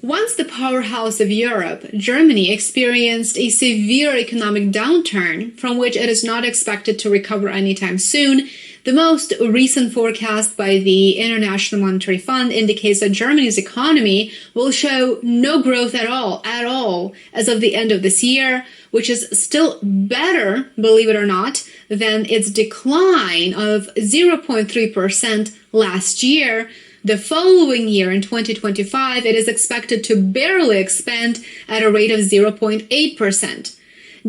Once the powerhouse of Europe, Germany experienced a severe economic downturn from which it is not expected to recover anytime soon. The most recent forecast by the International Monetary Fund indicates that Germany's economy will show no growth at all, as of the end of this year, which is still better, believe it or not, than its decline of 0.3% last year. The following year, in 2025, it is expected to barely expand at a rate of 0.8%.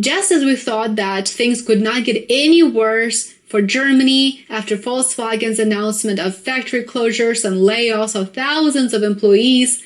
Just as we thought that things could not get any worse for Germany after Volkswagen's announcement of factory closures and layoffs of thousands of employees,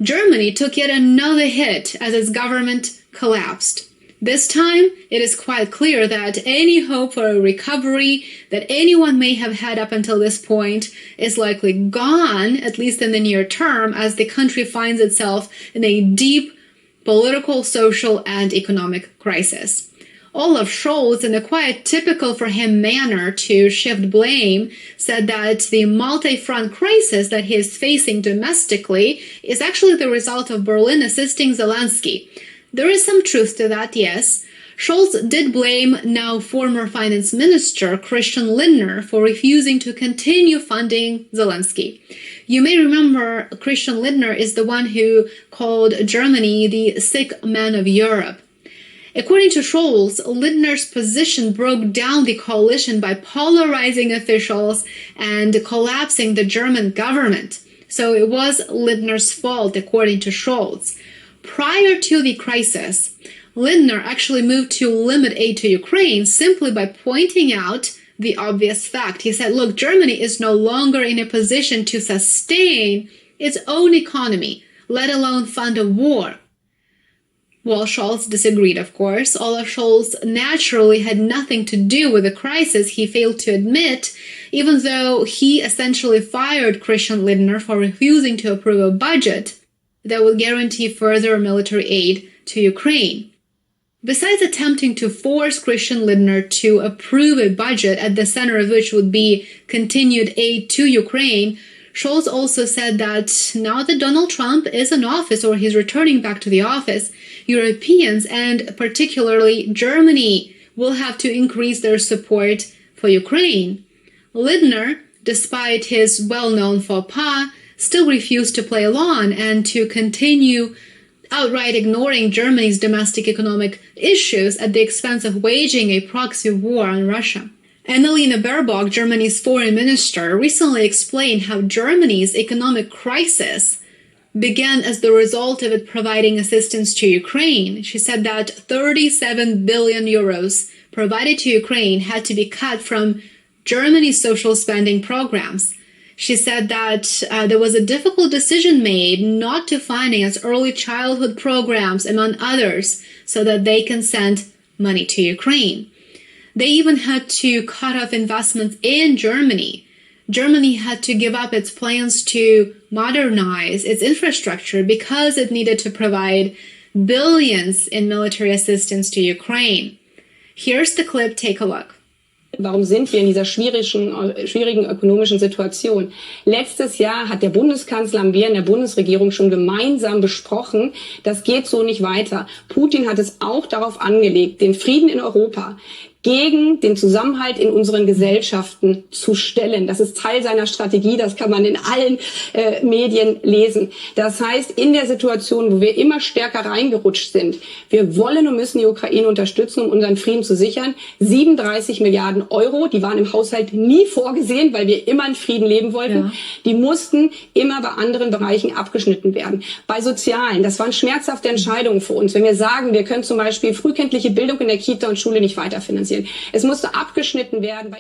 Germany took yet another hit as its government collapsed. This time, it is quite clear that any hope for a recovery that anyone may have had up until this point is likely gone, at least in the near term, as the country finds itself in a deep political, social, and economic crisis. Olaf Scholz, in a quite typical for him manner to shift blame, said that the multi-front crisis that he is facing domestically is actually the result of Berlin assisting Zelensky. There is some truth to that, yes. Scholz did blame now former finance minister Christian Lindner for refusing to continue funding Zelensky. You may remember Christian Lindner is the one who called Germany the sick man of Europe. According to Scholz, Lindner's position broke down the coalition by polarizing officials and collapsing the German government. So it was Lindner's fault, according to Scholz. Prior to the crisis, Lindner actually moved to limit aid to Ukraine simply by pointing out the obvious fact. He said, look, Germany is no longer in a position to sustain its own economy, let alone fund a war. Well, Scholz disagreed, of course. Olaf Scholz naturally had nothing to do with the crisis, he failed to admit, even though he essentially fired Christian Lindner for refusing to approve a budget that would guarantee further military aid to Ukraine. Besides attempting to force Christian Lindner to approve a budget at the center of which would be continued aid to Ukraine, Scholz also said that now that Donald Trump is in office, or he's returning back to the office, Europeans and particularly Germany will have to increase their support for Ukraine. Lindner, despite his well-known faux pas, still refused to play along and to continue outright ignoring Germany's domestic economic issues at the expense of waging a proxy war on Russia. Annalena Baerbock, Germany's foreign minister, recently explained how Germany's economic crisis began as the result of it providing assistance to Ukraine. She said that 37 billion euros provided to Ukraine had to be cut from Germany's social spending programs. She said that there was a difficult decision made not to finance early childhood programs, among others, so that they can send money to Ukraine. They even had to cut off investments in Germany. Germany had to give up its plans to modernize its infrastructure because it needed to provide billions in military assistance to Ukraine. Here's the clip, take a look. Warum sind wir in dieser schwierigen ökonomischen Situation? Letztes Jahr hat der Bundeskanzler und wir in der Bundesregierung schon gemeinsam besprochen, das geht so nicht weiter. Putin hat es auch darauf angelegt, den Frieden in Europa gegen den Zusammenhalt in unseren Gesellschaften zu stellen. Das ist Teil seiner Strategie, das kann man in allen Medien lesen. Das heißt, in der Situation, wo wir immer stärker reingerutscht sind, wir wollen und müssen die Ukraine unterstützen, um unseren Frieden zu sichern. 37 Milliarden Euro, die waren im Haushalt nie vorgesehen, weil wir immer in Frieden leben wollten. Ja. Die mussten immer bei anderen Bereichen abgeschnitten werden. Bei Sozialen, das waren schmerzhafte Entscheidungen für uns. Wenn wir sagen, wir können zum Beispiel frühkindliche Bildung in der Kita und Schule nicht weiterfinanzieren. Es musste abgeschnitten werden.